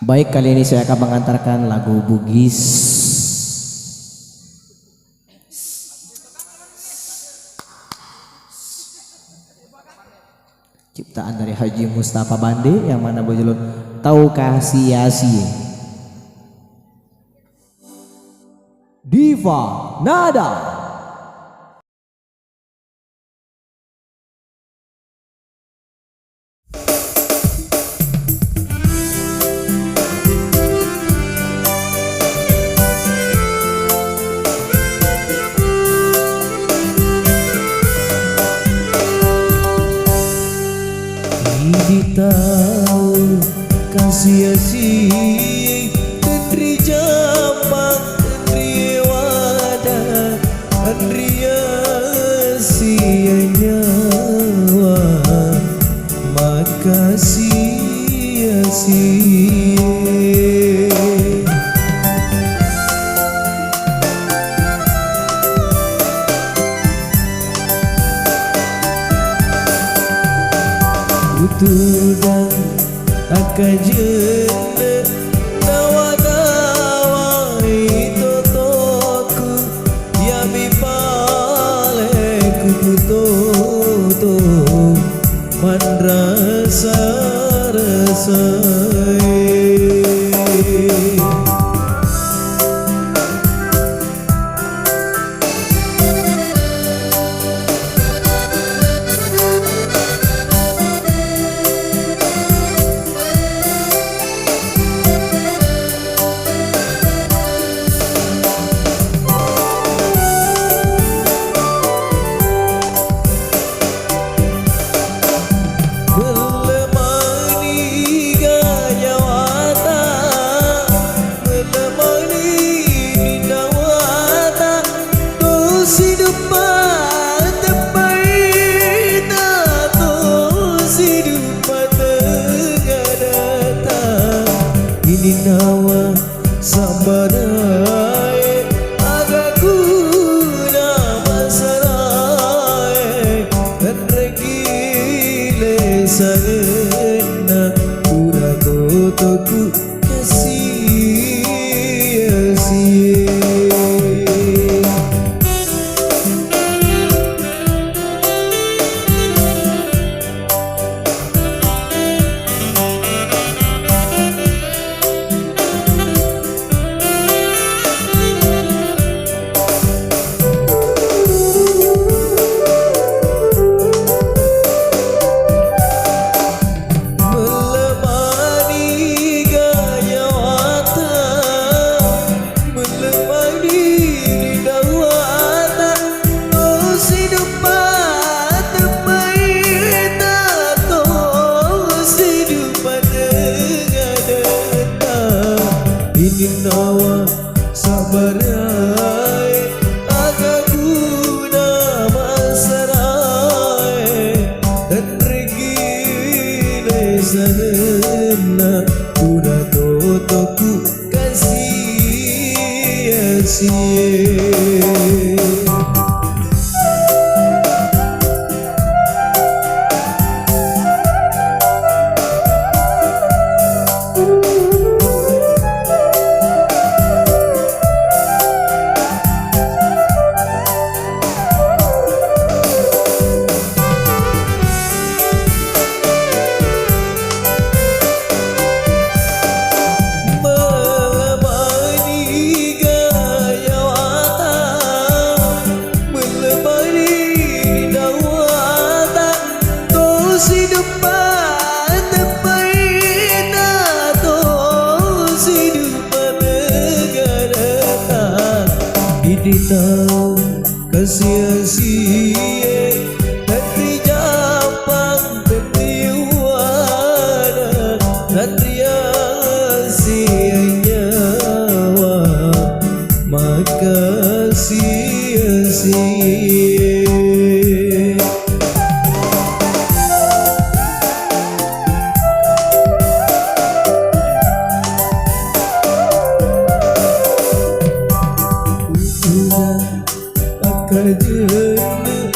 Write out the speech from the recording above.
Baik, kali ini saya akan mengantarkan lagu Bugis. Ciptaan dari Haji Mustafa Bande yang mana berjudul Tahukah Sia-Sia. Diva Nada. Di tahu kasih Tendri Jampang, Tendri Wadah, Tendri sia nyawa, maka sia-sia. Tudan akajene tawa-tawa itu toku yami pale kuputoto man rasa-rasai. Nawa sabarai agak guna masarai dan regile sana udah totoku sia-sia. Nawa sabarai agak guna masarai dan regile sana udah totoku kasih-sia. Tahu kesia-sia Tendri Jampang, Tendri Wadah, Tendri sia nyawa, maka sia-sia. Kajian